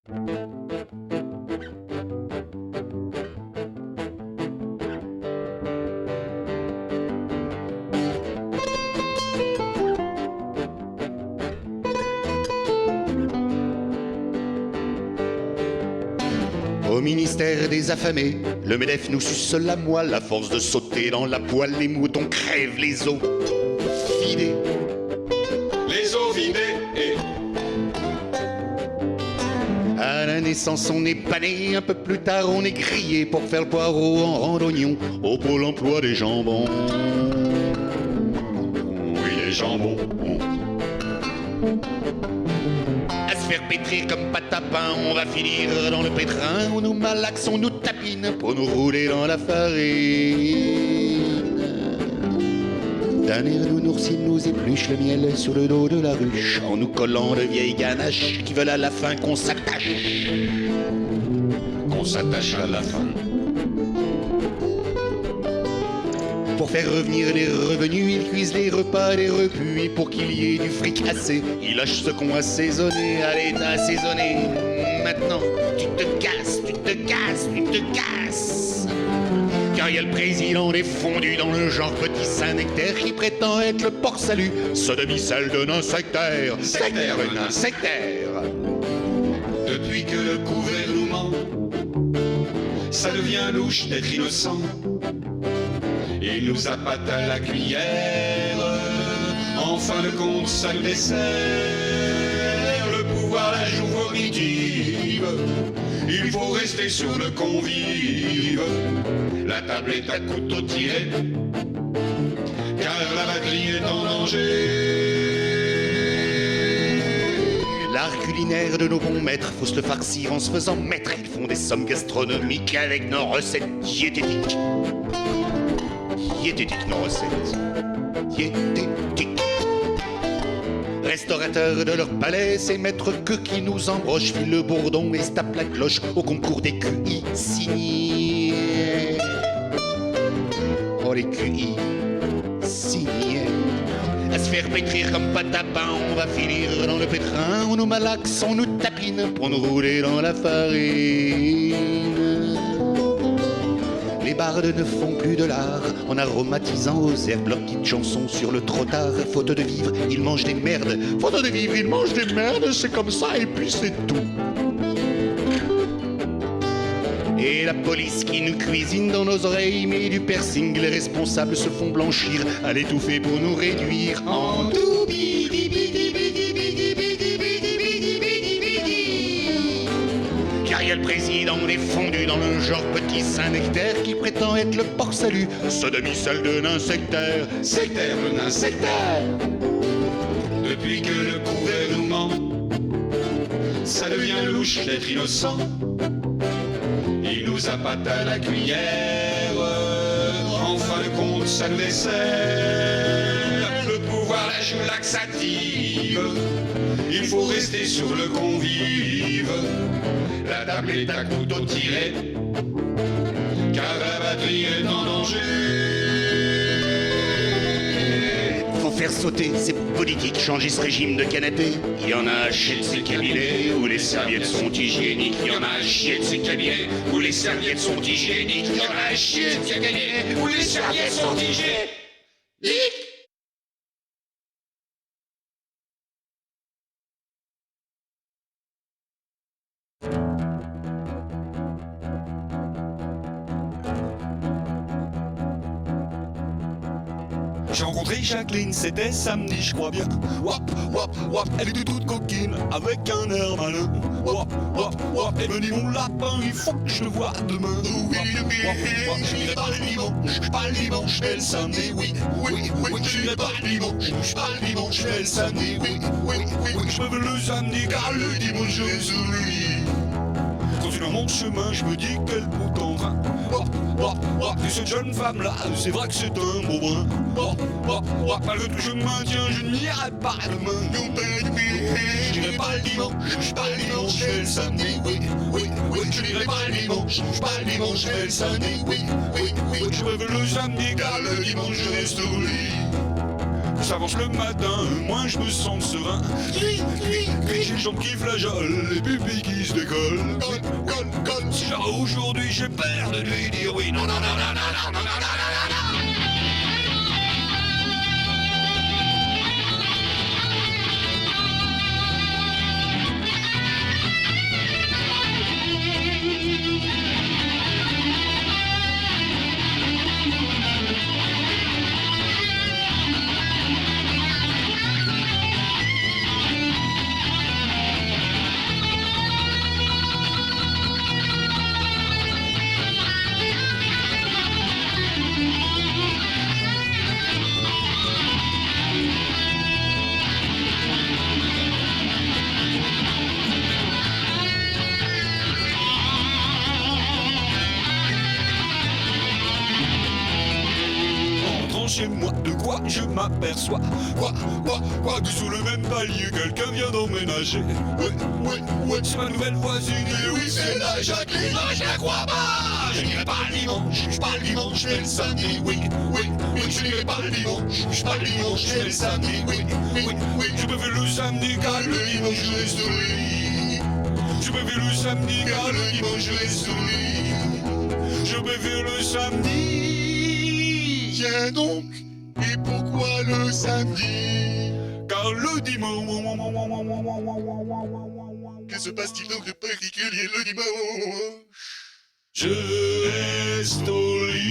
Au ministère des affamés, le MEDEF nous suce la moelle. À force de sauter dans la poêle, les moutons crèvent les os vidés. Les os vidés. À la naissance, on est pané. Un peu plus tard, on est grillé pour faire le poireau en randonnion au pôle emploi des jambons. Oui, les jambons. À se faire pétrir comme pâte à pain, on va finir dans le pétrin. On nous malaxe, on nous tapine pour nous rouler dans la farine. D'un air nounours, il nous épluche le miel sur le dos de la ruche, en nous collant de vieilles ganaches qui veulent à la fin qu'on s'attache. Qu'on s'attache à la fin. Pour faire revenir les revenus, ils cuisent les repas des repus. Et pour qu'il y ait du fric assez, ils lâchent ce qu'on a assaisonné. Allez, t'as assaisonné. Maintenant, tu te casses, tu te casses, tu te casses. Car il y a le président des fondus dans le genre petit Saint-Nectaire qui prétend être le porc-salut, sodomie-salle de nain sectaire. Sectaire, le nain sectaire. Depuis que le gouvernement, ça devient louche d'être innocent. Il nous appâte à la cuillère, en fin de compte ça nous dessert. Le pouvoir la joue vomitive, il faut rester sur le convive. La table est à couteau tiré, car la batterie est en danger. L'art culinaire de nos bons maîtres, faut se le farcir en se faisant maître. Ils font des sommes gastronomiques avec nos recettes diététiques. Diététique, nos recettes. Diététique. Restaurateurs de leur palais, c'est maître que qui nous embroche, file le bourdon et se tape la cloche au concours des QI signés. Oh, les QI signés. À se faire pétrir comme pâte à pain, on va finir dans le pétrin. On nous malaxe, on nous tapine pour nous rouler dans la farine. Les bardes ne font plus de l'art en aromatisant aux herbes leurs petites chansons sur le trottoir. Faute de vivre, ils mangent des merdes. Faute de vivre, ils mangent des merdes. C'est comme ça et puis c'est tout. Et la police qui nous cuisine dans nos oreilles met du piercing. Les responsables se font blanchir à l'étouffer pour nous réduire en tout. Car il y a le président des fondus dans le genre petit Saint-Nectaire qui prétend être le porc-salut, sodomie-salle de nain sectaire. Sectaire, le nain sectaire. Depuis que le gouvernement, ça devient louche d'être innocent. Il nous appâte à la cuillère, en fin de compte ça nous dessert. Le pouvoir la joue laxative, il faut rester sur le convive. La table est à couteau tiré, car la batterie est en danger. Faut faire sauter ces politiques, changer ce régime de canapé. Il y en a à chier de ces cabinets où les serviettes sont hygiéniques. Il y en a à chier de ces cabinets où les serviettes sont hygiéniques. Il y en a à chier de ces cabinets où les serviettes sont hygiéniques. J'ai rencontré Jacqueline, c'était samedi, je crois bien. Wap, wap, wap, elle était toute coquine, avec un air malin. Wap, wap, wap, elle me dit mon lapin, il faut que je te voie demain. Oui, oui, je n'irai pas le dimanche, mais le samedi, oui, oui, oui, je n'irai pas le dimanche, mais le samedi, oui, oui, oui, je me veux le samedi, car le dimanche, je souris. Quand tu dans mon chemin, je me dis quel beau temps train. Et cette jeune femme-là, c'est vrai que c'est un beau brin. Malgré tout, je maintiens, je n'irai pas demain. Je n'irai pas le dimanche, mais le samedi, oui, oui, oui. Je n'irai pas le dimanche, mais le samedi, oui, oui, oui. Je me veux le samedi, car le dimanche, je reste au lit. Plus ça avance le matin, moins je me sens serein. J'ai les jambes qui flageolent, les pupilles qui se décollent. Si j'arrête aujourd'hui, j'ai peur de lui dire oui. Non, non, non, non, non, non, non, non, non, non, non. Chez moi, de quoi je m'aperçois? Quoi, que sous le même palier, quelqu'un vient d'emménager. Ouais, c'est ma nouvelle voisine, et oui, c'est la Jacqueline. Non, je la crois pas! Je n'irai pas le dimanche, mais le samedi, oui, je n'irai pas le dimanche, mais le samedi, oui, je me fais le samedi, car le dimanche, je reste au lit. Je me fais le samedi, car le dimanche, je reste au lit. Je me fais le samedi. Tiens donc, et pourquoi le samedi? Car le dimanche. Que se passe-t-il donc de particulier le dimanche? Je reste au lit.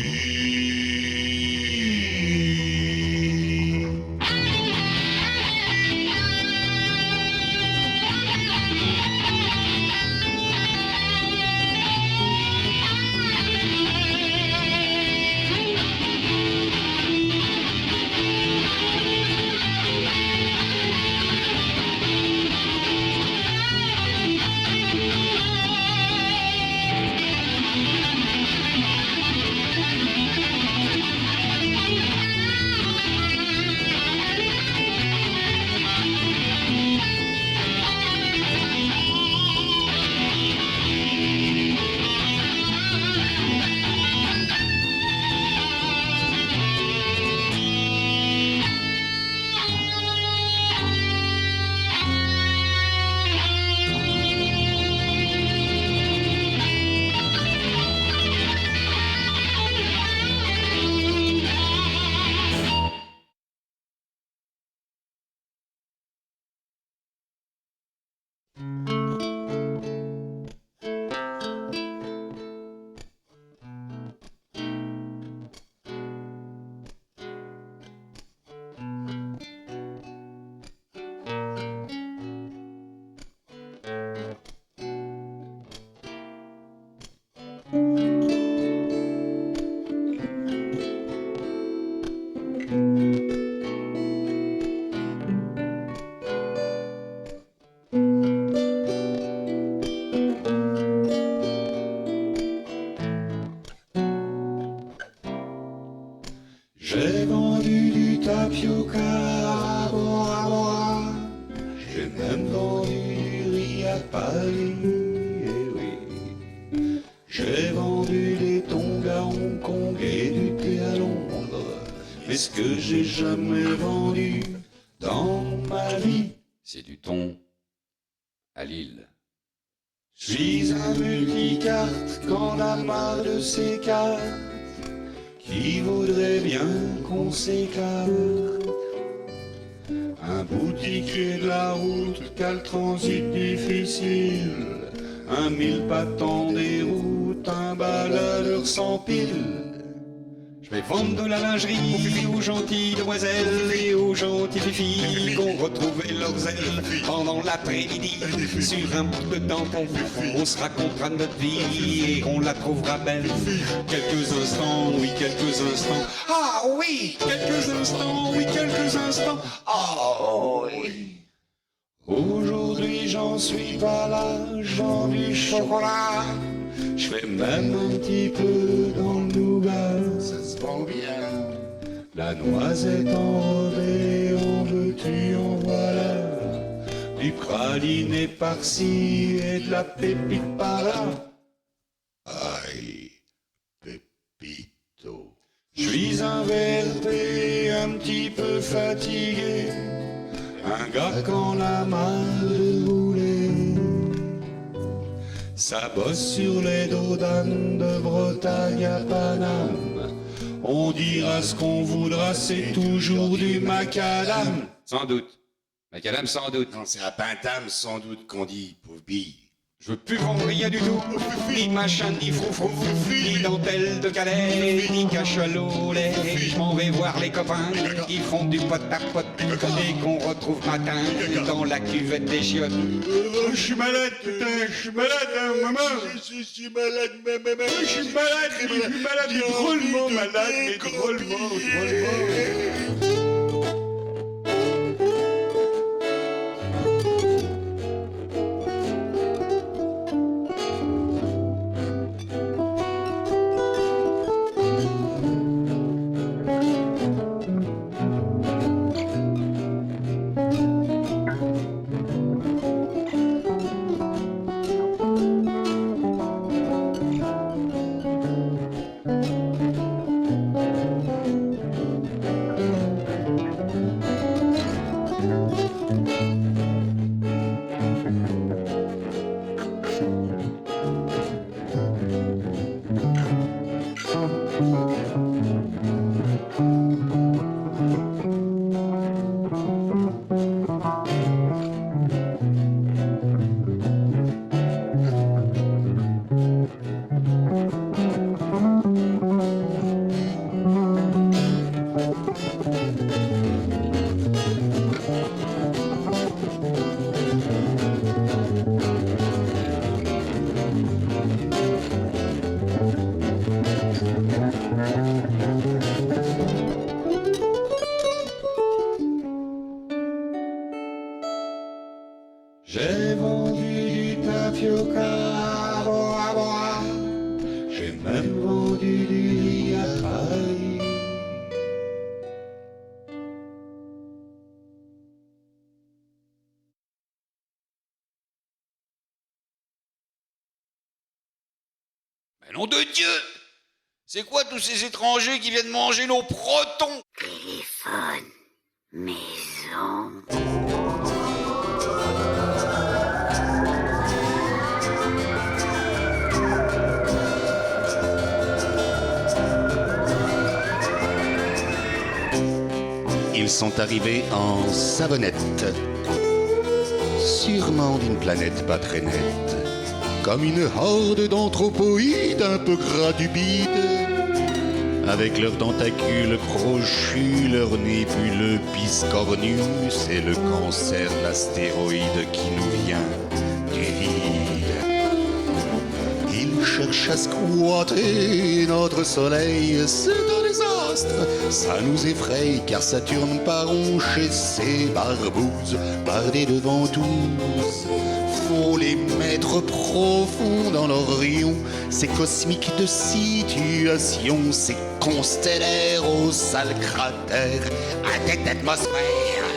J'ai vendu du tapioca à Bora Bora. J'ai même vendu du riz à Paris, eh oui. J'ai vendu des tongs à Hong Kong et du thé à Londres. Mais ce que j'ai jamais vendu dans ma vie, c'est du thon à Lille. Je suis un multicarte quand la marre de ces cartes qui voudrait bien qu'on s'écarte. Un boutiquier de la route qu'a le transit difficile, un mille patents des routes, un baladeur sans pile. Je vais vendre de la lingerie aux gentilles demoiselles et aux gentils filles qu'on retrouvait leurs ailes pendant l'après-midi sur un bout de dentelle. On se racontera de notre vie et on la trouvera belle. Quelques instants, oui, quelques instants. Ah oui, quelques instants, oui, quelques instants. Ah oui. Aujourd'hui j'en suis pas là, je vends du chocolat. Je fais même un petit peu dans le nougat, ça se vend bien. La noisette enrobée, en veux-tu, en voilà. Du praliné par-ci et de la pépite par-là. Aïe, pépito. Je suis inverté, un petit peu fatigué, un gars qu'on a marre de rouler. Ça bosse sur les dos d'âne de Bretagne à Paname. On dira ce qu'on voudra, c'est toujours du macadam. Sans doute. Macadam, sans doute. Non, c'est à Pintam sans doute qu'on dit, pauvre bille. Je veux plus vendre rien du tout, ni machin, ni froufrou, ni dentelle de Calais, ni cachalot lait. Je m'en vais voir les copains qui font du pot à pot et qu'on retrouve matin dans la cuvette des chiottes. Je suis malade, putain, je suis malade, hein, maman. Je suis malade, maman. Je suis malade, mais drôlement malade, mais drôlement. J'ai vendu du tapioca à Bora Bora. J'ai même vendu du lit à Paris. Mais nom de Dieu! C'est quoi tous ces étrangers qui viennent manger nos protons? Téléphone, maison. Ils sont arrivés en savonnette, sûrement d'une planète pas très nette, comme une horde d'anthropoïdes un peu gras du bide, avec leurs tentacules crochus, leur nez bulleux piscornu. C'est le cancer, l'astéroïde qui nous vient du vide. Ils cherchent à squatter notre soleil, c'est un désastre, ça nous effraie, car Saturne part rond chez ses barbouzes, bardés de ventouses. Faut les mettre profonds dans leurs rayons, ces cosmiques de situation, ces constellaires aux sales cratères, à tête d'atmosphère.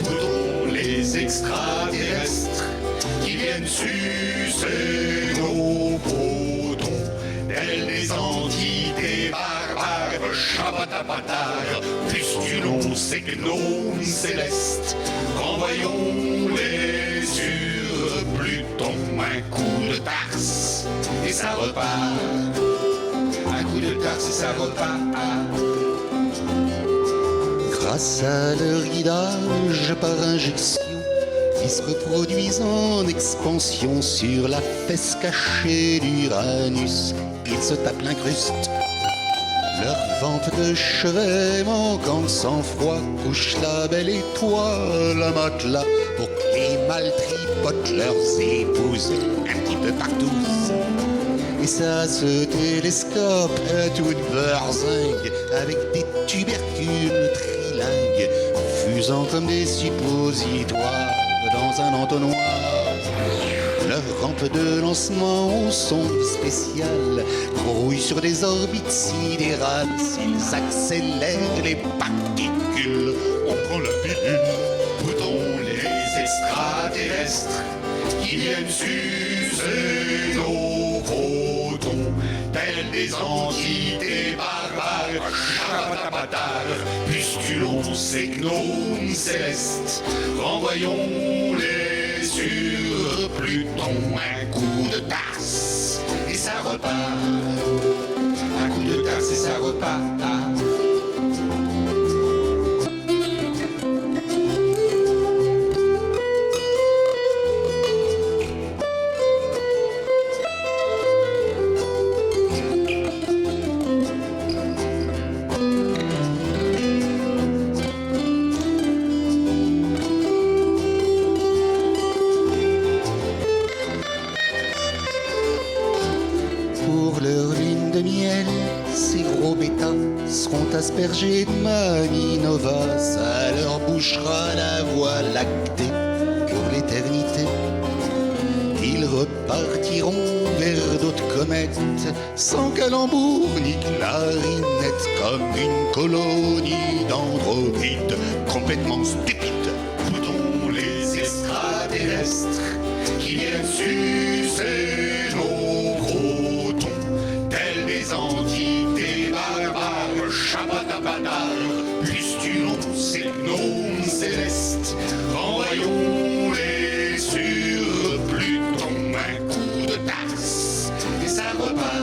Tous les extraterrestres qui viennent sucer nos potons, tels des entités barbares, chabatapatar, pustulons ces gnomes célestes, renvoyons-les sur Pluton, un coup de tarse et ça repart, un coup de tarse et ça repart. Grâce à leur guidage par injection, ils se reproduisent en expansion sur la fesse cachée d'Uranus. Ils se tapent l'incruste. Leur vente de chevet manquant de sang-froid couche la belle étoile à matelas pour que les mâles tripotent leurs épouses un petit peu partout. Et ça se télescope à toute berzingue avec des tubercules trilingues fusant comme des suppositoires dans un entonnoir. Leur rampe de lancement au son spécial grouille sur des orbites sidérales. S'ils accélèrent les particules, On prend la pilule. Foutons les extraterrestres qui viennent sucer nos protons, tels des entités barbares, Chapatapatar, pustulons ces gnomes célestes, renvoyons-les sur Pluton. Un coup de tasse et ça repart. Un coup de tasse et ça repart. Pour leur lune de miel, ces gros bêtas seront aspergés de Maninova. Ça leur bouchera la voie lactée pour l'éternité. Ils repartiront vers d'autres comètes, sans calembour ni clarinette, comme une colonie d'androïdes complètement stupides. Écoutons les extraterrestres qui viennent sucer nos gros tons, tels des entités barbares. Chapatapatar, pustulons ces gnomes célestes, renvoyons-les sur Pluton. Un coup de tasse et ça repart.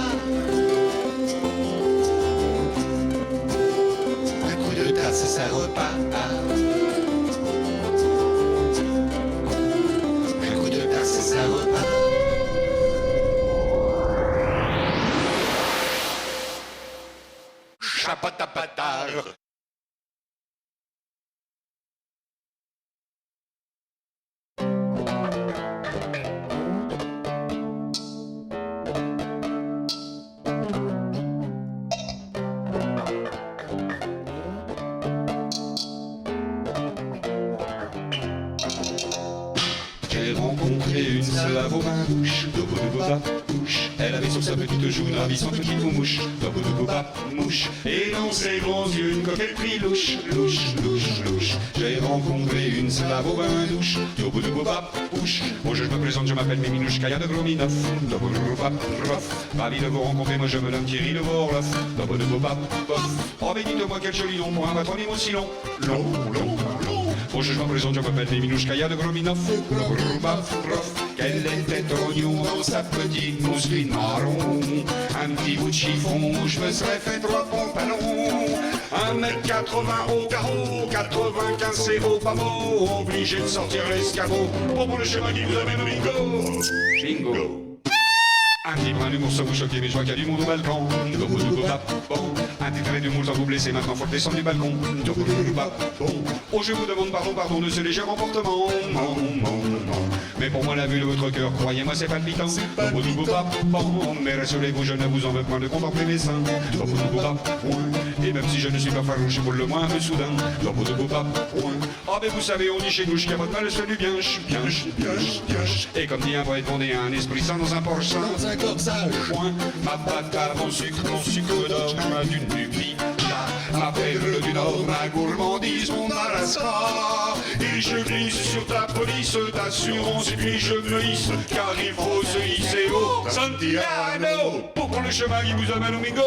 Un coup de tasse et ça repart. Un coup de tasse et ça repart. Chapatapatar. J'ai rencontré une slave aux mains douches, bouche. Elle avait sur sa petite joue une ravissante petite mouche, mouche. Et dans ses grands yeux une coquetterie louche. J'ai rencontré une slave aux mains douches, bouche. Bon, je me présente, je m'appelle Méminouche Kaya de Grominov, ravi de vous rencontrer, moi je me nomme Thierry de Vorloff, oh mais dites-moi quel joli nom pour un patronyme aussi long. Bon, je me présente, je m'appelle Méminouche Kaya de Grominov, quelle était oignon dans sa petite mousseline marron, un petit bout de chiffon où je me serais fait 3 pantalons, 1m80 au carreau, 95 c'est au pavot, obligé de sortir l'escabeau pour le chemin qui vous amène au bingo. Un petit brin d'humour sans vous choquer, mais je vois qu'il y a du monde au balcon. Un petit trait d'humour sans vous blesser, maintenant faut descendre du balcon. Oh, je vous demande pardon de ce léger emportement. Mais pour moi, la vue de votre cœur, croyez-moi, c'est palpitant. Mais rassurez-vous, je ne vous en veux point de contempler mes seins. Et même si je ne suis pas farouche, pour le moins un peu soudain. Ah, mais vous savez, on dit chez nous qu'il n'y a pas de mal, c'est du bien. Et comme dit un poète vendéen, un esprit sain dans un porche sain. Ma patate, mon sucre d'or, ma dune du Pita, ma perle du Nord, ma gourmandise, mon Alaska. Et je glisse sur ta police d'assurance, et puis je me hisse, car il faut se hisser au Santiano pour prendre le chemin qui vous amène au bingo.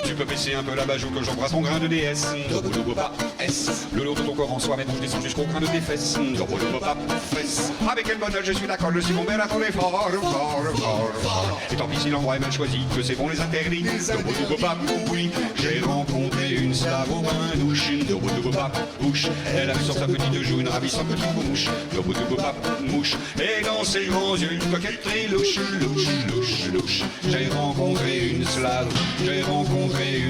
Tu peux baisser un peu la bajoue que j'embrasse ton grain de DS. Le lourd de ton corps en soi, mais je descends jusqu'au grain de tes fesses. Avec quel bonheur je suis d'accord, je suis mon bel à ton effort. Et tant pis si l'endroit est mal choisi, que c'est bon les interdits. Oui, j'ai rencontré une slave au bain douche. Elle avait sur sa petite joue une ravissante petite mouche. Et dans ses grands yeux une coquetterie louche. J'ai rencontré une slave, j'ai rencontré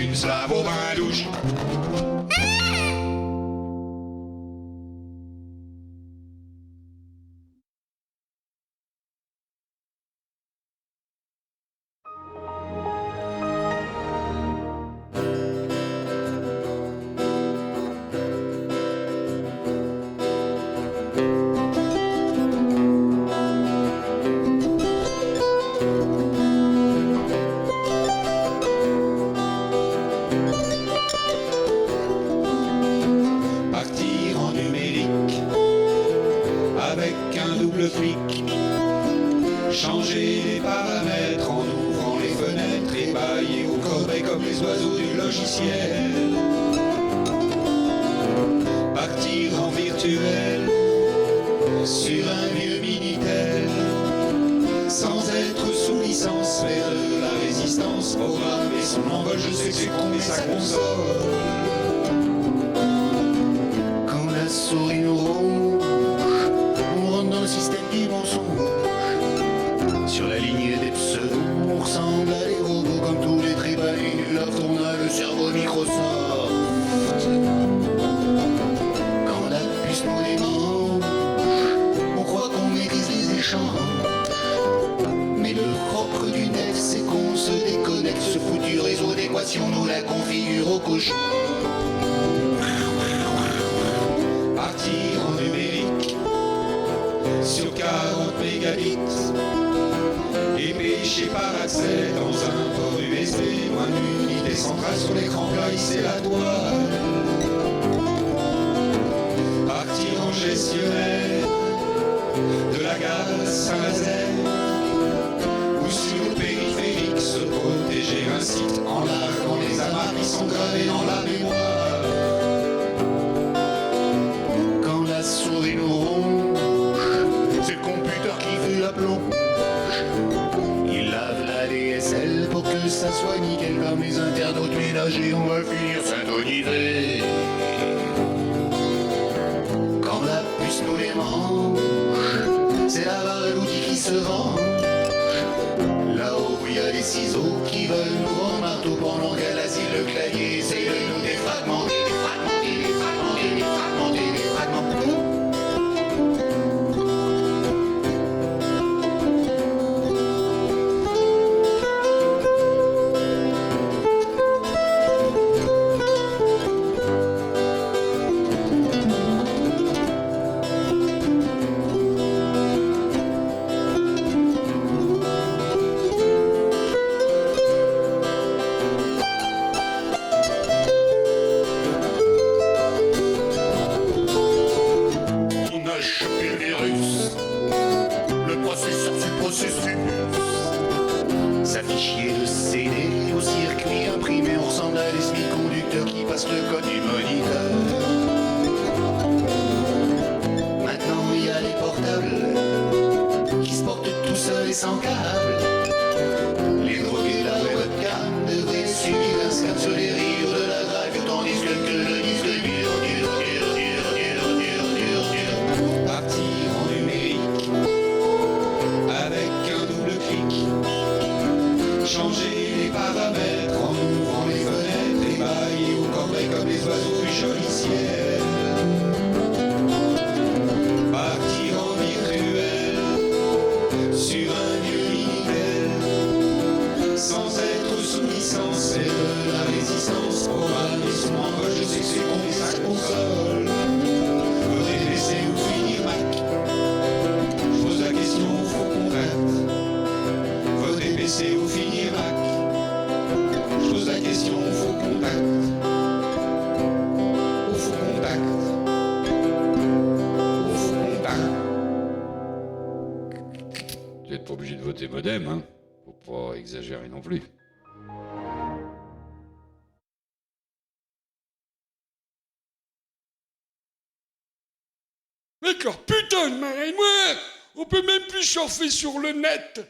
une slave au bain douche. flics. Changer les paramètres en ouvrant les fenêtres, épaillés aux corbeilles comme les oiseaux du logiciel. Partir en virtuel sur un vieux Minitel, sans être sous licence, faire de la résistance, programmer son envol, je sais que c'est con mais sa console. Quand la souris nous ronge, on rentre dans le système du mensonge. Sur la lignée des pseudos, on ressemble à des robots comme tous les tribunaux du lave, on a le cerveau Microsoft. Quand la puce nous démange, on croit qu'on maîtrise les échanges. Mais le propre du net, c'est qu'on se déconnecte. Ce foutu réseau d'équations nous la configure au cochon. Partir en numérique sur 40 mégabits et pêcher par accès dans un port USB loin d'une unité centrale sur l'écran plat, c'est la toile. Partir en gestionnaire de la gare Saint-Nazaire ou sur le périphérique, se protéger un site en larguant les amarres qui sont gravées dans la mémoire. Quand la souris nous ronge, c'est le computer qui fait la plonge. Il lave la DSL pour que ça soit nickel. Comme les internautes ménagers, on va finir syntonisé. Quand la puce nous démange, c'est la barre de l'outil qui se venge. Là-haut, il y a des ciseaux qui veulent nous rendre marteau pendant qu'à l'asile le clavier essaye de nous défragmenter, défragmenter, défragmenter, défragmenter, défragmenter. S'affichier de CD au circuit imprimé, on ressemble à des semi-conducteurs qui passent le code du moniteur. Maintenant il y a les portables qui se portent tout seuls et sans câble. Les drogués, la webcam devraient subir un scan sur les rayures de la drive, tandis que le disque dur. Partir en numérique avec un double clic. Changer les paramètres en ouvrant les fenêtres, émaillés aux corbeilles comme les oiseaux du joli ciel. Partir en virtuel sur un vieux Minitel, sans être sous licence, c'est de la résistance. Programmer son envol, je sais que c'est con mais sa console. Faudrait laisser ou finir Mac. Je pose la question au faux contact. Faudrait baisser ou finir Mac. Je pose la question au faux contact. Au faux contact. Au faux contact. Vous n'êtes pas obligé de voter Modem, hein. Faut pas exagérer non plus. D'accord, putain de marée noire! On peut même plus surfer sur le net!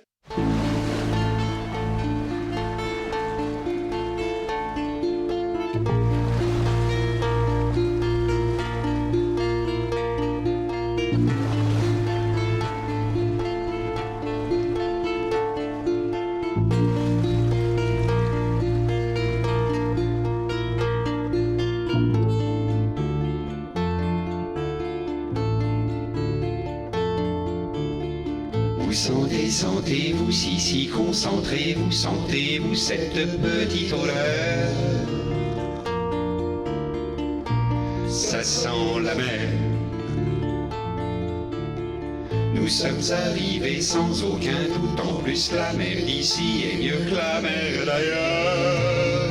Sentez-vous si concentrez-vous, sentez-vous cette petite odeur. Ça sent la mer. Nous sommes arrivés sans aucun doute, en plus la mer d'ici est mieux que la mer d'ailleurs.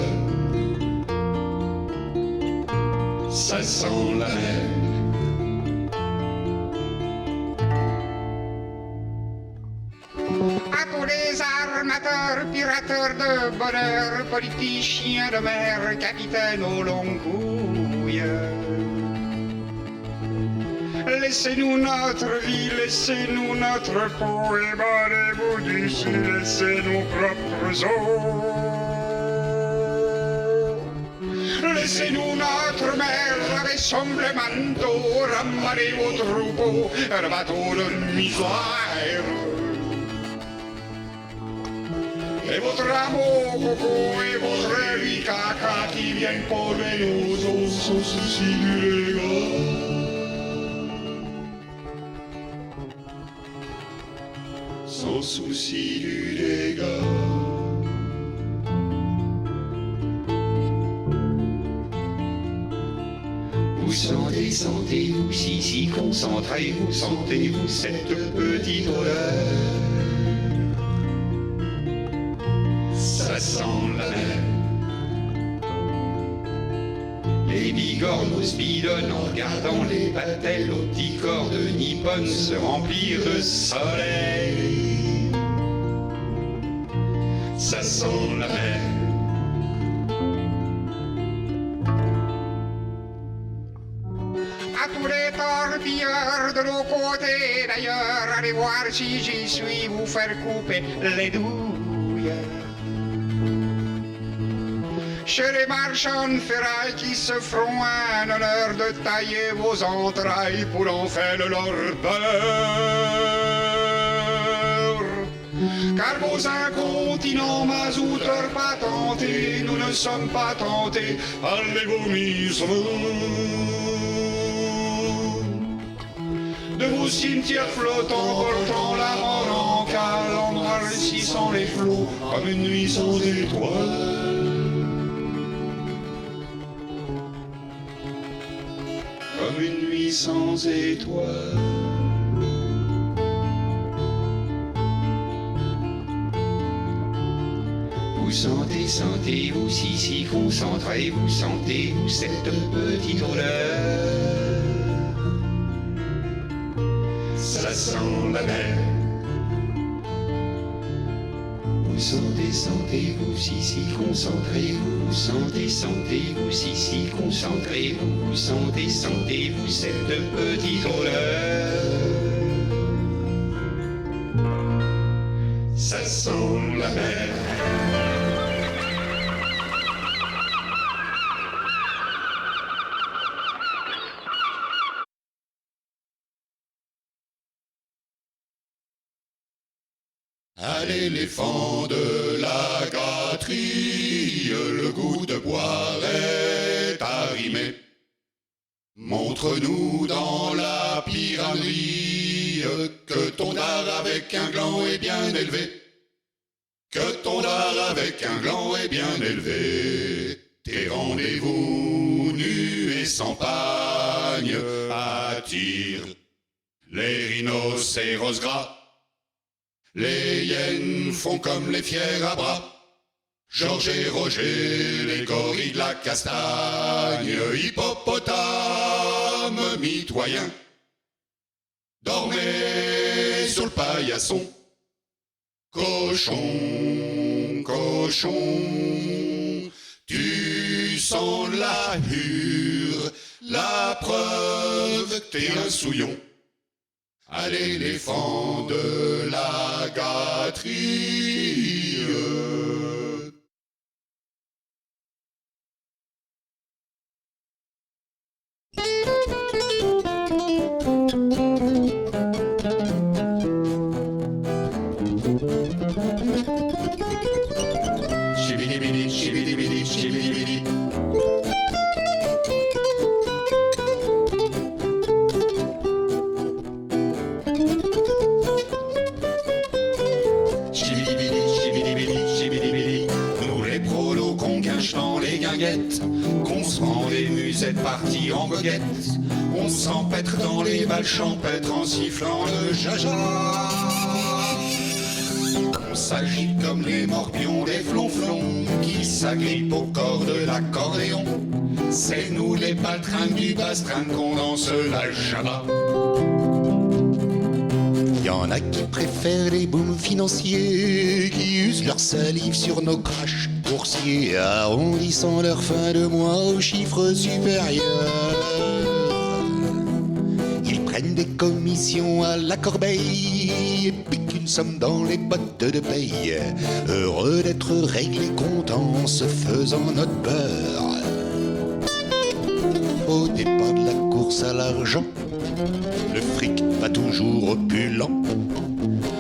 Ça sent la mer. À tous les armateurs, pirateurs de bonheur, politiciens de mer, capitaines aux longues couilles. Laissez-nous notre vie, laissez-nous notre peau, et barrez-vous d'ici, laissez nos propres eaux. Laissez-nous notre mer avec son bleu manteau, ramenez vos troupeaux, un bateau de misère. Et votre amour coco et votre vie caca qui viennent polluer nos eaux sans souci du légal. Sans souci du dégât. Vous sentez, sentez-vous, si concentrez-vous, sentez-vous cette petite odeur. Ça sent la mer. Les bigornes se bidonnent en regardant les patelles aux petits corps de Nippon se remplir de soleil. Ça sent la mer. À tous les torpilleurs de nos côtés d'ailleurs, allez voir si j'y suis, vous faire couper les douilles. Chez les marchands de ferraille qui se feront un honneur de tailler vos entrailles pour en faire leur beurre. Car vos incontinents mazouteurs patentés, nous ne sommes pas tentés par les vomissements de vos cimetières flottants, portant la mort en cale, embrassissant les flots comme une nuit sans étoiles. Comme une nuit sans étoiles. Vous sentez, sentez-vous, si concentrez-vous, sentez-vous cette petite odeur. Ça sent la mer. Vous sentez, sentez-vous, si concentrez-vous, vous sentez, sentez-vous, si concentrez-vous, vous sentez, sentez-vous cette petite odeur. Ça sent la mer. À l'éléphant de la gâterie, le goût de boire est arrimé. Montre-nous dans la pyramiderie que ton dard avec un gland est bien élevé. Que ton dard avec un gland est bien élevé. Tes rendez-vous nus et sans pagne attirent les rhinocéros gras. Les hyènes font comme les fiers à bras. Georges et Roger, les gorilles de la castagne, hippopotames mitoyens, dormez sur le paillasson. Cochon, cochon, tu sens la hure, la preuve que t'es un souillon. À l'éléphant de la gâterie. Chibidi-bidi, chibidi-bidi, chibidi-bidi. Qu'on se rend les musettes parties en goguette, on s'empêtre dans les balles champêtres en sifflant le jaja. On s'agite comme les morpions des flonflons qui s'agrippent au corps de l'accordéon. C'est nous les baltringues du bastringue qu'on danse la java. Y Y en a qui préfèrent les booms financiers, qui usent leur salive sur nos crashs boursiers, arrondissant leur fin de mois aux chiffres supérieurs. Ils prennent des commissions à la corbeille et piquent une somme dans les bottes de paye, heureux d'être réglés contents en se faisant notre beurre. Au départ de la course à l'argent, le fric va toujours opulent.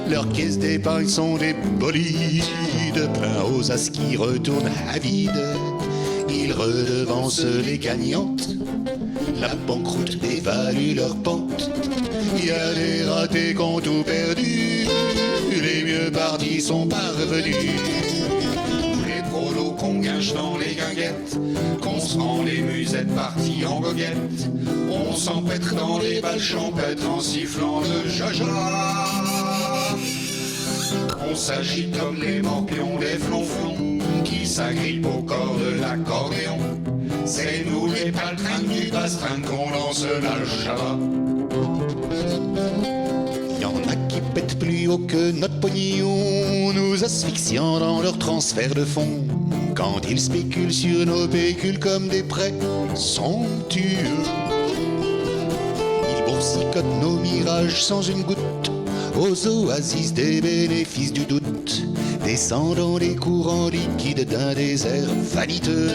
Leurs caisses d'épargne sont des bolides pleins aux as qui retournent avides. Ils redevancent les gagnantes, la banqueroute dévalue leur pente. Il y a des ratés qui ont tout perdu, les mieux partis sont parvenus. Les prolos qu'on gâche dans les guinguettes, qu'on se rend les musettes parties en goguette. On s'empêtre dans les balles champêtres en sifflant le jaja. On s'agite comme les morpions des flonflons qui s'agrippent au corps de l'accordéon. C'est nous les paltringues du bastringue qu'on lance la java. Y en a qui pètent plus haut que notre pognon, nous asphyxiant dans leur transfert de fonds. Quand ils spéculent sur nos pécules comme des prêts somptueux, ils boursicotent nos mirages sans une goutte aux oasis des bénéfices du doute, descendant les courants liquides d'un désert vaniteux.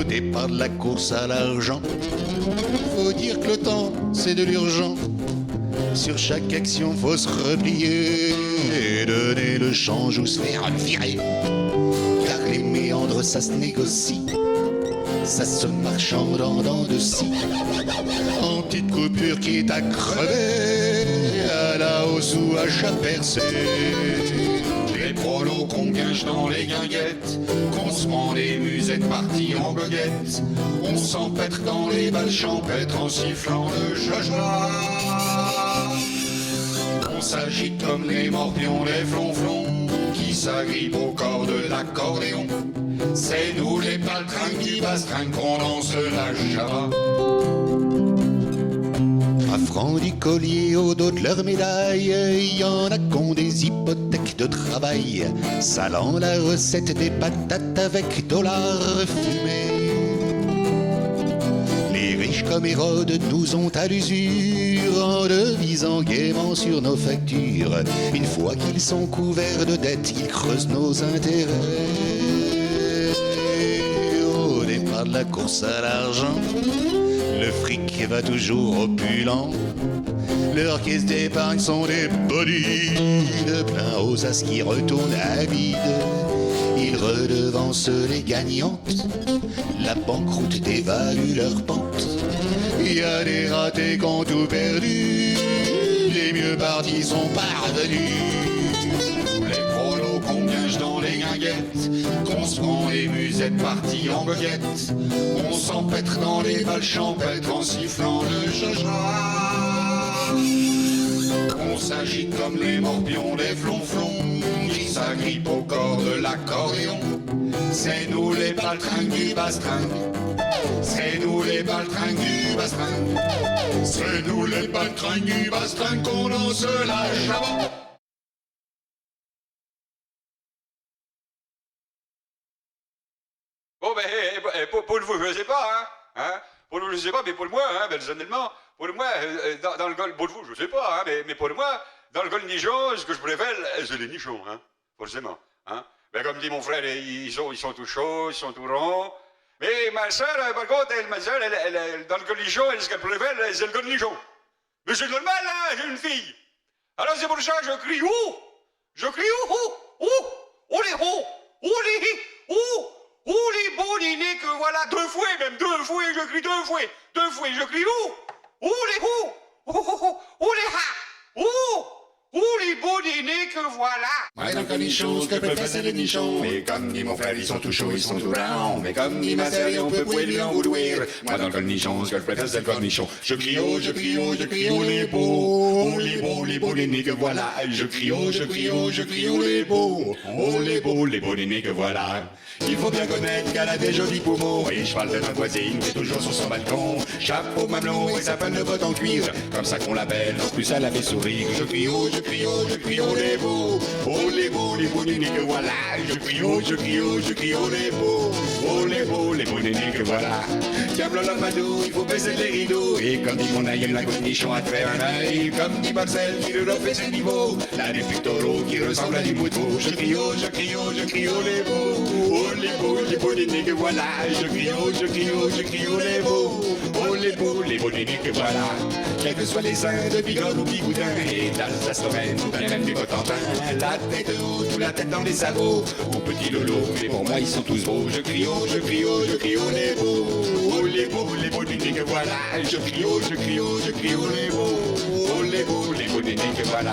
Au départ de la course à l'argent, faut dire que le temps c'est de l'urgent. Sur chaque action faut se replier et donner le change ou se faire virer. Car les méandres ça se négocie, ça se marchande en dents de scie. En petite coupure qui est à crever, à la hausse ou à chat percé. Les prolos qu'on gâche dans les guinguettes, qu'on se rend les musettes parties en goguette. On s'empêtre dans les balles champêtres en sifflant le jaja. On s'agite comme les morpions des flonflons qui s'agrippent au corps de l'accordéon. C'est nous les paltringues du bastringue qu'on lance la java. Affrant du collier au dos de leur médaille, y en a qu'ont des hypothèques de travail, salant la recette des patates avec dollars fumés. Les riches comme Hérode nous ont à l'usure en devisant gaiement sur nos factures. Une fois qu'ils sont couverts de dettes, ils creusent nos intérêts. Au départ de la course à l'argent, le fric va toujours opulent. Leurs caisses d'épargne sont des bolides pleins aux as qui retournent avides. Ils redevancent les gagnantes, la banqueroute dévalue leur pente. Il y a des ratés qui ont tout perdu, les mieux partis sont parvenus. Les prolos qu'on gâche dans les guinguettes, qu'on se prend les musettes parties en goguette. On s'empêtre dans les balles champêtres en sifflant le jaja. On s'agite comme les morpions des flonflons qui s'agrippent au corps de l'accordéon. C'est nous les paltringues du bastringue. C'est nous les paltringues du bastringue. C'est nous les paltringues du bastringue qu'on lance la java. Bon, ben, pour vous, je sais pas, hein, pour vous, je sais pas, mais pour moi, personnellement, pour moi, dans le golf, pour vous, je sais pas, mais pour moi, dans le golf nichon, ce que je préfère, c'est les nichons, forcément, Ben, comme dit mon frère, ils sont tout chauds, ils sont tout ronds. Mais ma soeur, par contre, ma soeur, dans le golf nichon, ce qu'elle préfère, c'est le golf nichon. Mais c'est normal, j'ai une fille. Alors c'est pour ça que je crie ouh! Je crie ouh! Les hauts! Ouh les beaux dîners que voilà, deux fois, je crie deux fois, je crie ouh les hauts! Ouh les ha! Ouh les beaux dîners que voilà! Ouais, dans le nichon, ce que préfère c'est les nichons. Mais comme dit mon frère, ils sont tout chauds, ils sont tout rounds. Mais comme dit ma sœur, on peut pouvoir lui en vouloir. Moi dans le nichon, ce que je préfère c'est le cornichon. Je crie oh, les beaux, les beaux nénés que voilà. Je crie oh, je crie oh, je crie oh les beaux. Oh les beaux nénés que voilà. Il faut bien connaître qu'elle a des jolis poumons. Et je parle de notre voisine qui est toujours sur son balcon. Chapeau mamelon et sa panne de bottes en cuir. Comme ça qu'on l'appelle, en plus elle avait sourire. Je crie oh, je crie oh, je crie oh les beaux. Oh les beaux nénés que voilà. Je crie oh, je crie oh, je crie oh les beaux. Oh les beaux nénés que voilà. Tiens blanc Madou, il faut baisser les rideaux. Et comme dit mon aïeul, la nichon a fait un œil. Comme dit Marcel, qui le refait ses niveaux. Là des pectoraux qui ressemblent à du mouton. Je crie oh, je crie oh, je crie oh les beaux. Oh les beaux nénés que voilà. Je crie oh, je crie oh, je crie oh les beaux. Oh les beaux nénés que voilà. Quels que soient les seins de Bigorre ou Bigoudin. Et d'Alsace-Lorraine, ou bien même du Cotentin. La tête haute ou la tête dans les sabots. Ou petit Lolo, mais pour moi ils sont tous beaux. Je crie oh, je crie oh, je crie oh les beaux. Oh les beaux nénés que voilà. Je crie oh, je crie oh, je crie oh les beaux. Oh les beaux nénés que voilà.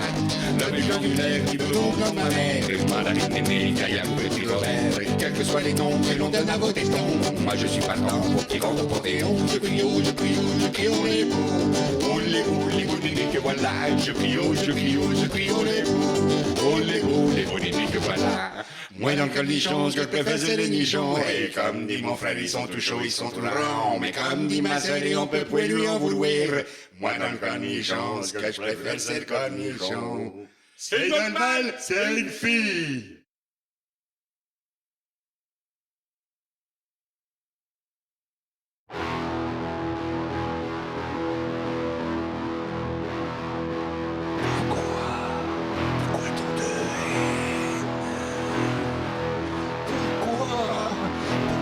L'homme est glandulaire qui veut donc comme ma mère. Et moi la rime néné, Gaïa ou petit Robert. Quels que soient les noms que l'on donne à vos tétons. Moi je suis pas tant pour qui rentre au Panthéon. Je crie oh, je crie oh, je crie oh les beaux. Oh les beaux nénés que voilà. Je crie oh, je crie oh, je crie oh les beaux. Oh les beaux nénés que voilà. Moi dans le colichon, ce que je préfère c'est les nichons. Et comme dit mon frère, ils sont tout chauds, ils sont tout ronds. Mais comme dit ma sœur, et on peut pas lui en vouloir. Moi dans le cornichon, ce que je préfère c'est le cornichon. C'est normal, c'est une fille.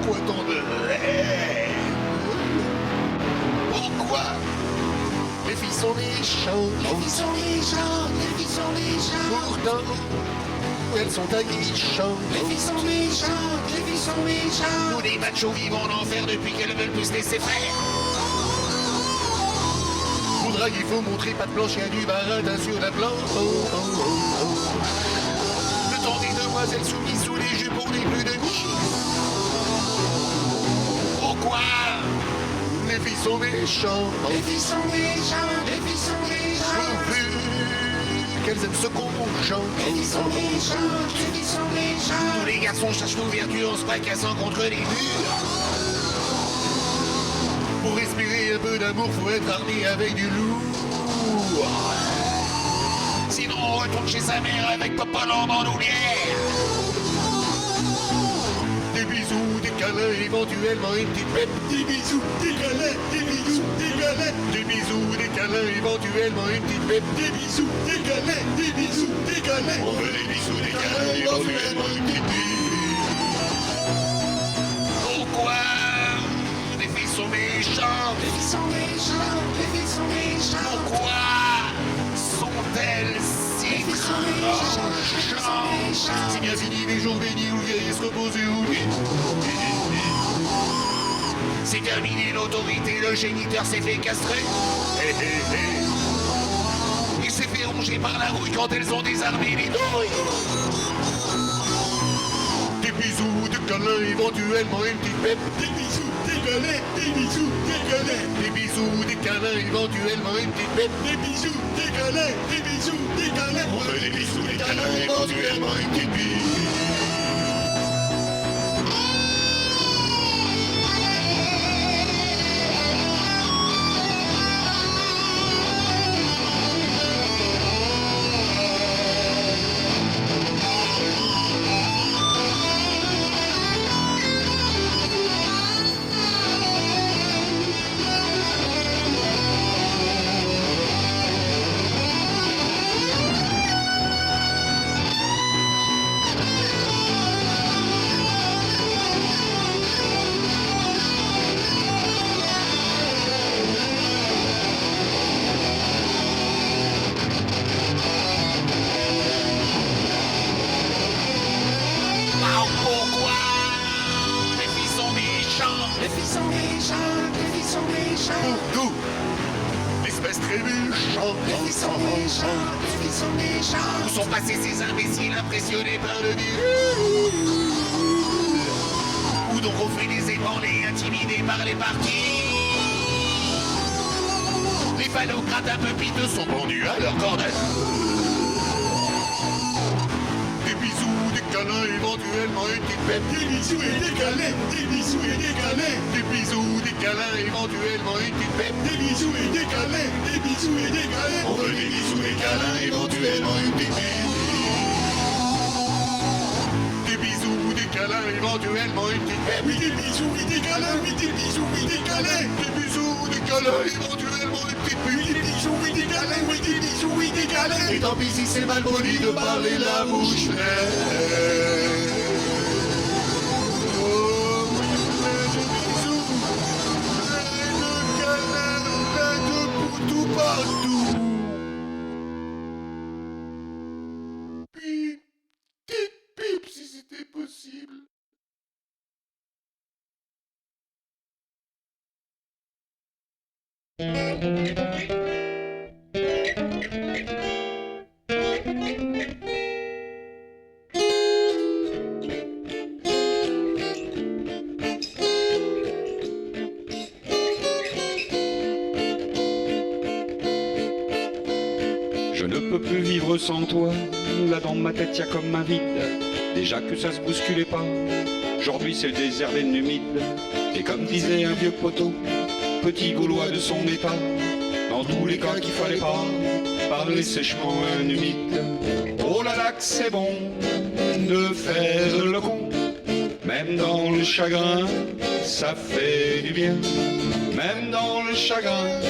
Pourquoi tant de haine? Pourquoi? Les filles sont méchantes. Les filles sont méchantes. Les filles sont méchantes. Pourtant, elles sont aguichantes. Les filles sont méchantes. Les filles sont méchantes. Nous des machos vivons en enfer depuis qu'elles veulent plus laisser faire. Pour draguer, il faut montrer pas de blanche, il y a du baratin sur la planche. Le temps des demoiselles soumises sous les jupons les plus de nuit. Pourquoi? Les filles sont méchantes. Les filles sont méchantes. Les filles sont méchantes. Pourvu qu'elles aiment ce qu'on chante. Les filles sont méchantes. Les filles sont méchantes. Tous les garçons cherchent l'ouverture en se fracassant contre les murs. Pour respirer un peu d'amour, faut être armé avec du lourd. Sinon on retourne chez sa mère avec papa en bandoulière. Des bisous, des câlins, éventuellement une petite pep. Des bisous, des câlins, des bisous, des câlins. Des bisous, des câlins, éventuellement une petite pep. Des bisous, des câlins, des bisous, des câlins. On veut des bisous, des câlins, éventuellement une petite pep. Pourquoi les filles sont méchantes? Les filles sont méchantes, les filles sont méchantes. Pourquoi sont-elles si méchantes? C'est bien fini les jours bénis où le guerrier se repose et oublie. C'est terminé l'autorité, le géniteur s'est fait castrer. Il s'est fait ronger par la rouille quand elles ont désarmé les douilles. Des bisous, des câlins, éventuellement une petite pep. Des bisous, des câlins, des bisous, des câlins. Des bisous, des câlins, éventuellement une petite pep. Des bisous, des câlins, des bisous, des câlins. On veut des bisous, des câlins, éventuellement une petite pep. Nous, l'espèce très méchante. Les filles sont méchantes, les filles sont méchantes. Où sont passés ces imbéciles impressionnés par le virus? Où donc on fait des ébranlés intimidés par les partis? Les phallocrates un peu piteux sont pendus à leur cordon. câlins, éventuellement une petite pète. Des bisous et des câlins, des bisous et des câlins. Des bisous, des câlins, éventuellement une petite pète. Des bisous et des câlins, des bisous et des câlins. On veut des bisous et des câlins, éventuellement une petite pète. Des bisous, des câlins, éventuellement une petite pète. Oui, des bisous, oui, des câlins, oui, des bisous, oui, des câlins. Des bisous, des câlins, éventuellement une petite pète. Oui, des bisous, oui, des câlins, oui, des bisous, oui, des câlins. Et tant pis si c'est mal poli de parler la bouche pleine. Oh, plein de bisous, plein de câlins, plein de poutous partout. Puis, petite pipe si c'était possible. Je ne peux plus vivre sans toi, là dans ma tête y'a comme un vide. Déjà que ça se bousculait pas, aujourd'hui c'est le désert des numides. Et comme disait un vieux poteau, petit gaulois de son état, dans tous les cas qu'il fallait pas parler sèchement à un humide. Oh là là que c'est bon de faire le con, même dans le chagrin, ça fait du bien. Même dans le chagrin,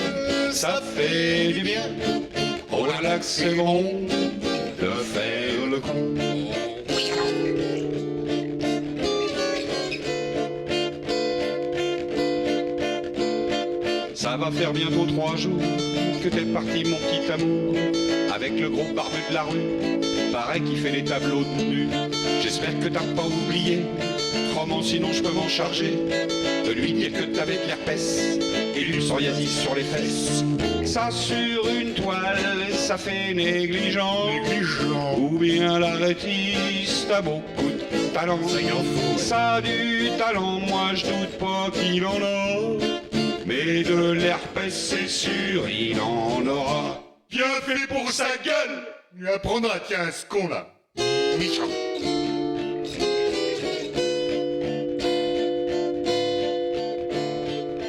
ça fait du bien. Oh là là que c'est bon de faire le con. Ça va faire bientôt 3 jours que t'es parti mon petit amour, avec le gros barbu de la rue, pareil qui fait les tableaux de nu. J'espère que t'as pas oublié, autrement sinon je peux m'en charger, de lui dire que t'avais de l'herpès et du psoriasis sur les fesses. Ça sur une toile, ça fait négligent, ou bien l'artiste a beaucoup de talent. Ça a du talent, moi je doute pas qu'il en a, mais de l'herpès c'est sûr il en aura. Bien fait pour sa gueule. Lui apprendra, tiens, ce con là. Méchant.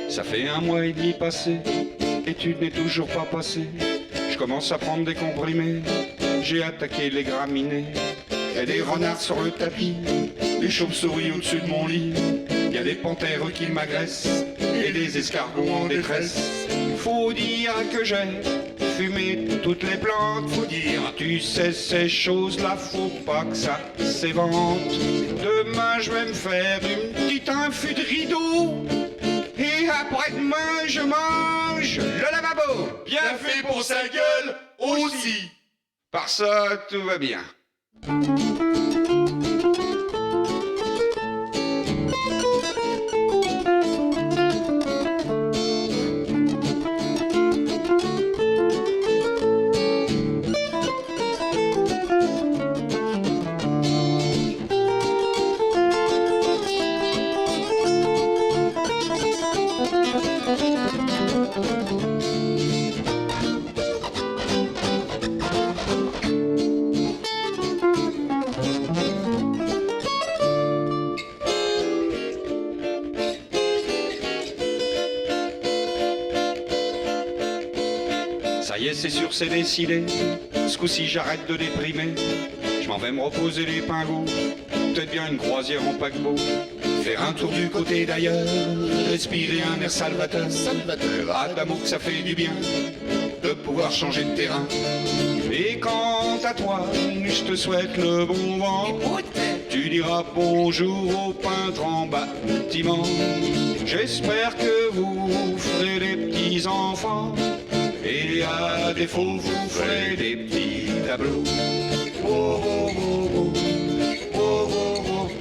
Ça fait 1 mois et demi passé, l'étude n'est toujours pas passée. Je commence à prendre des comprimés, j'ai attaqué les graminées. Y a des renards sur le tapis, des chauves-souris au-dessus de mon lit. Y a des panthères qui m'agressent et des escargots en détresse. Faut dire que j'ai fumé toutes les plantes. Faut dire, tu sais ces choses-là, faut pas que ça s'évente. Demain je vais me faire une petite infu de rideau. Et après-demain je mange le lavabo. Bien fait pour sa gueule aussi. Par ça tout va bien. Ça y est, c'est sûr, c'est décidé. Ce coup-ci, j'arrête de déprimer. Je m'en vais me reposer les pingous. Peut-être bien une croisière en paquebot. Faire un tour du côté d'ailleurs. Respirer un air salvateur. Ah, d'amour que ça fait du bien de pouvoir changer de terrain. Et quant à toi, je te souhaite le bon vent. Tu diras bonjour au peintre en bâtiment. J'espère que vous ferez des petits enfants. Et à défaut, vous ferez des petits tableaux. Oh, oh, oh, oh. Oh, oh, oh.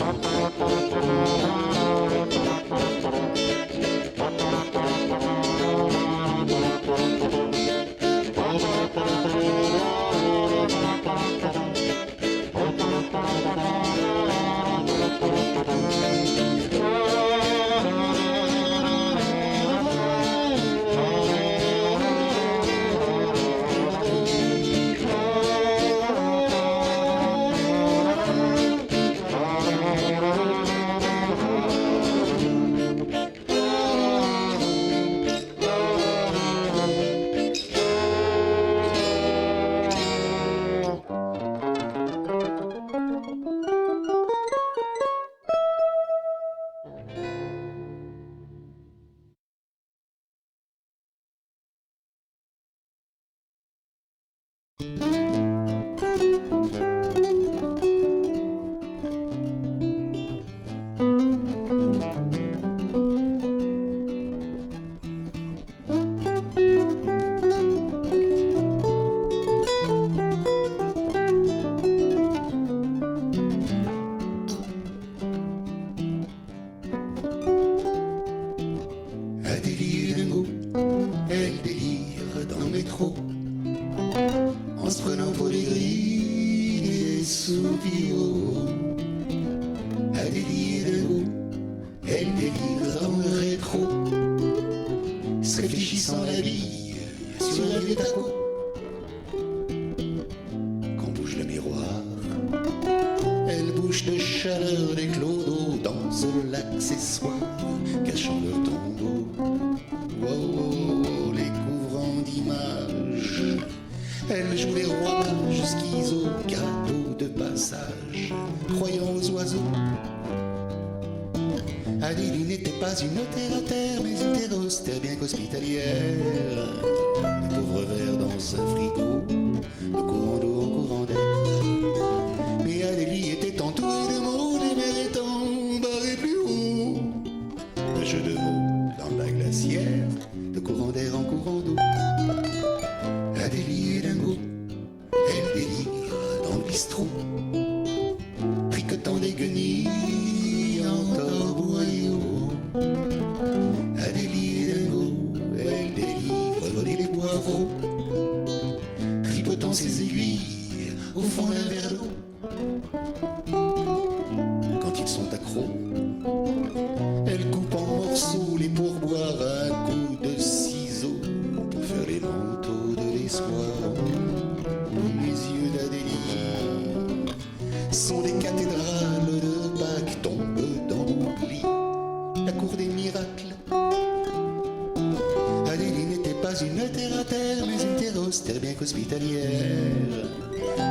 soupiro. Adélie est dingo, elle délire dans le rétro, se réfléchissant la vie sur la vieux taco. Quand bouge le miroir, elle bouge de chaleur des clodos dans l'accessoire cachant leur tombeau. Wow, les couvrants d'images, elle joue les rois schizo, gâteau de passage, croyant aux oiseaux. Adélie n'était pas une terre-à-terre, mais une terre-austère bien qu'hospitalière. Le pauvre verre dans un frigo, le courant d'eau en courant d'air. Mais Adélie était entourée de mots, les mers étant barrées plus haut. Un jeu de mots dans la glacière, de courant d'air en courant d'eau. Adélie est dingo, elle délire dans le bistrot, tricotant des guenilles en torboyau. Adélie est dingo, elle délivre voler les poireaux, tripotant ses aiguilles au fond d'un verre d'eau. Quand ils sont accros, elle coupe en morceaux les pourboires à coups de ciseaux pour faire les manteaux de l'espoir. Les yeux d'Adélie sont des cathédrales de Pâques tombent dans l'oubli, la cour des miracles. Adélie n'était pas une terre-à-terre, mais une terre-austère bien qu'hospitalière.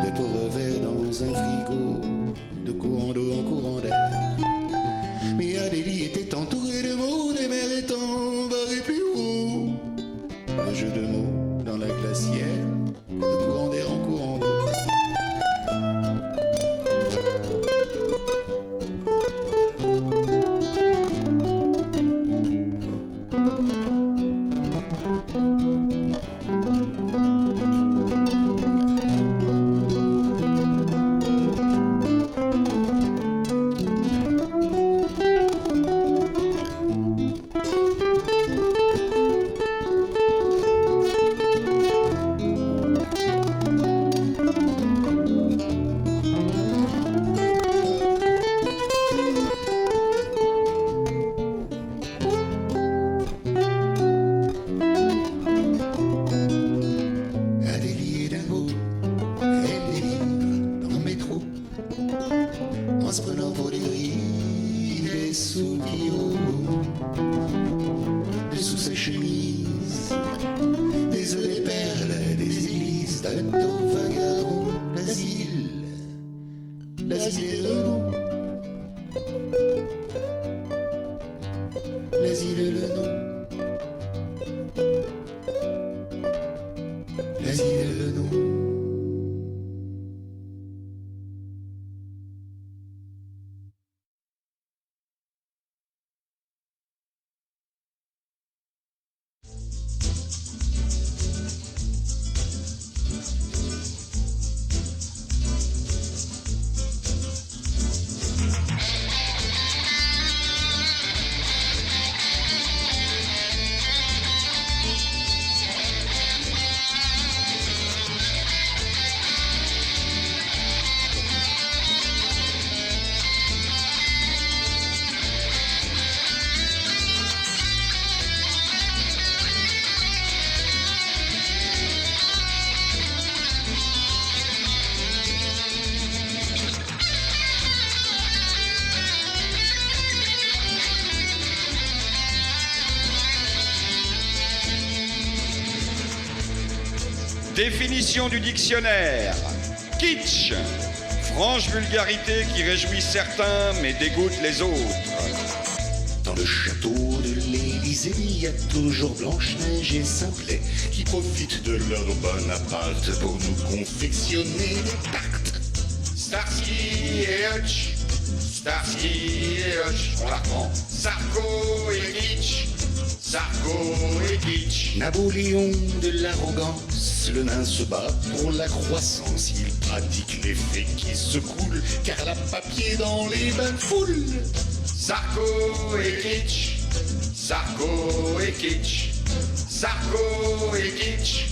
De pauvres verres dans un frigo, de courant d'eau en courant d'air. Mais Adélie était entourée de mots, des mers étant barrées plus haut. Un jeu de mots dans la glacière, de courant d'air en courant d'eau. Adélie est dingo, elle délire dans le métro, en se prenant pour des grilles, des soupiraux. Dessous ses chemises, des œufs, des perles, des églises, d'un taux vagabond, l'asile est le nom. L'asile est le nom. L'asile est le nom. Définition du dictionnaire. Kitsch. Franche vulgarité qui réjouit certains mais dégoûte les autres. Dans le château de l'Élysée, il y a toujours Blanche-Neige et Simplet qui profitent de leur bon appart pour nous confectionner des tartes. Starsky et Hutch, Starsky et Hutch, on la reprend. Sarko et Kitsch, Sarko et Kitsch. Napoléon de l'arrogance, le nain se bat pour la croissance. Il pratique l'effet qui se coule, car la papier dans les bains de foule. Sarko et Kitsch, Sarko et Kitsch, Sarko et kitsch,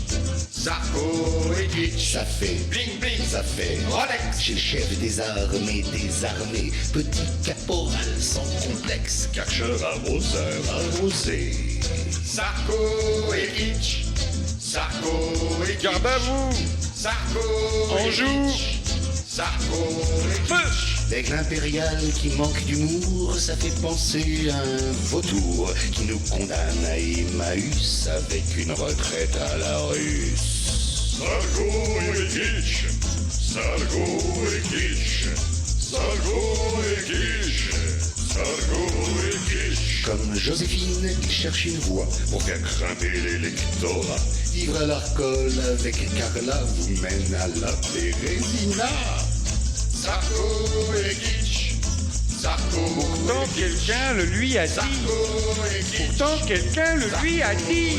Sarko et kitsch. Ça fait Bling bling, Ça fait Rolex. Chez le chef des armées désarmé, petit caporal sans complexe, catcheur arroseur arrosé. Sarko et kitsch, Sarko et kitsch. Garde à vous. Sarko et Anjou. kitsch, Sarko et kitsch. L'aigle impérial qui manque d'humour, ça fait penser à un vautour qui nous condamne à Emmaüs avec une retraite à la russe. Sarko et kitsch, Sarko et kitsch, Sarko et kitsch, Sarko et kitsch. Comme Joséphine qui cherche une voix pour faire grimper l'électorat. Vivre à l'alcool avec Carla vous mène à la Bérésina. Sarko et kitsch, Sarko Pourtant quelqu'un le lui a dit. et kitsch. Pourtant quelqu'un le lui a dit.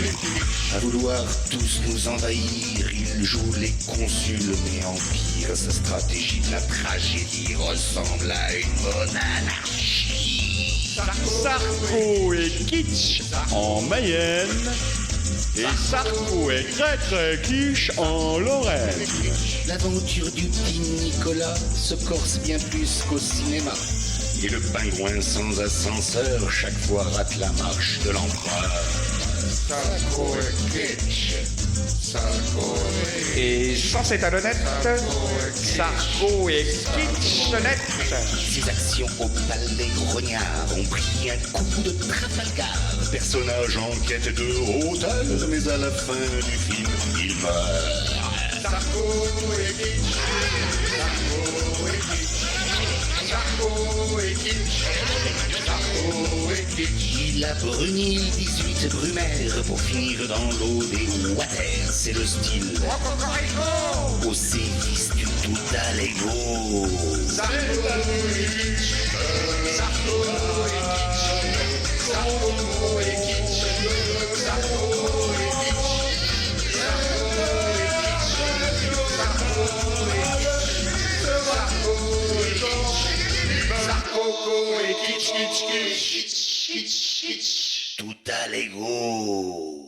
À vouloir tous nous envahir, il joue les consuls mais empire. Sa stratégie de la tragédie ressemble à une bonne anarchie. Sarko et kitsch en Mayenne. Et Sarko est très très quiche en Lorraine. L'aventure du petit Nicolas se corse bien plus qu'au cinéma. Et le pingouin sans ascenseur chaque fois rate la marche de l'empereur. Sarko et kitsch, Sarko et Et sans cette honnête, Sarko et kitschonnette. Ses actions au palais grognard ont pris un coup de Trafalgar. Personnage en quête de hauteur, mais à la fin du film, il meurt. Sarko et kitsch, Sarko et kitsch, Sarko et kitsch, Sarko et kitsch. Il a bruni 18 Brumaire pour finir dans l'eau des waters. C'est le style au sévice du tout à l'ego. Sarko et kitsch, Sarko et kitsch, Sarko et kitsch, Sarko et kitsch, Sarko et kitsch, kitsch, kitsch, kitsch, kitsch. Tout à l'ego.